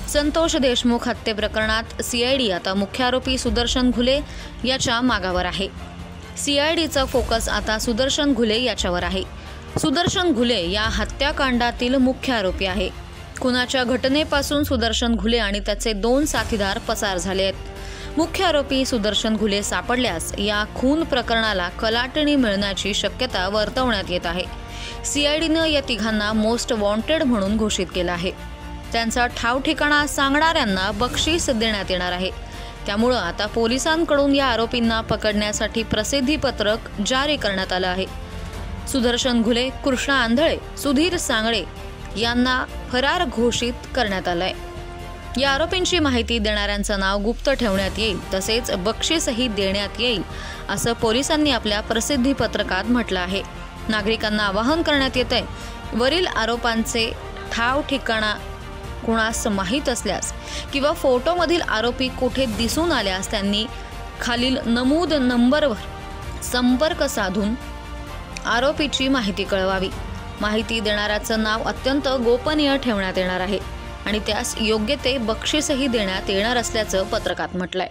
संतोष देशमुख हत्ये प्रकरणात सीआयडी आता मुख्य आरोपी सुदर्शन घुले याच्या मागावर आहे। सीआयडीचा फोकस आता सुदर्शन घुले याच्यावर आहे। सुदर्शन घुले या हत्याकांडातील मुख्य आरोपी आहे। खुनाच्या घटनेपासून सुदर्शन घुले आणि त्याचे 2 साथीदार पसार झाले आहेत। मुख्य आरोपी सुदर्शन घुले सापडल्यास या खून प्रकरणाला कलाटणी मिळण्याची शक्यता वर्तवण्यात येत आहे। सीआयडीनं या तिघांना मोस्ट वॉन्टेड म्हणून घोषित केलं आहे। त्यांचा ठाव ठिकाणा सांगणाऱ्यांना बक्षीस देण्यात येणार आहे। त्यामुळे आता पोलिसांकडून या आरोपींना पकडण्यासाठी प्रसिद्धी पत्रक जारी करण्यात आलं आहे। सुदर्शन घुले, कृष्णा आंधळे, सुधीर सांगळे यांना फरार घोषित करण्यात आलंय। या आरोपींची माहिती देणाऱ्यांचं नाव गुप्त ठेवण्यात येईल, तसेच बक्षीसही देण्यात येईल, असं पोलिसांनी आपल्या प्रसिद्धी पत्रकात म्हटलं आहे। नागरिकांना आवाहन करण्यात येतंय, वरील आरोपांचे ठाव ठिकाणा कुणास माहीत असल्यास किंवा फोटोमधील आरोपी कुठे दिसून आल्यास त्यांनी खालील नमूद नंबरवर संपर्क साधून आरोपीची माहिती कळवावी। माहिती देणाऱ्याचं नाव अत्यंत गोपनीय ठेवण्यात येणार आहे आणि त्यास योग्य ते बक्षीसही देण्यात येणार असल्याचं पत्रकात म्हटलंय।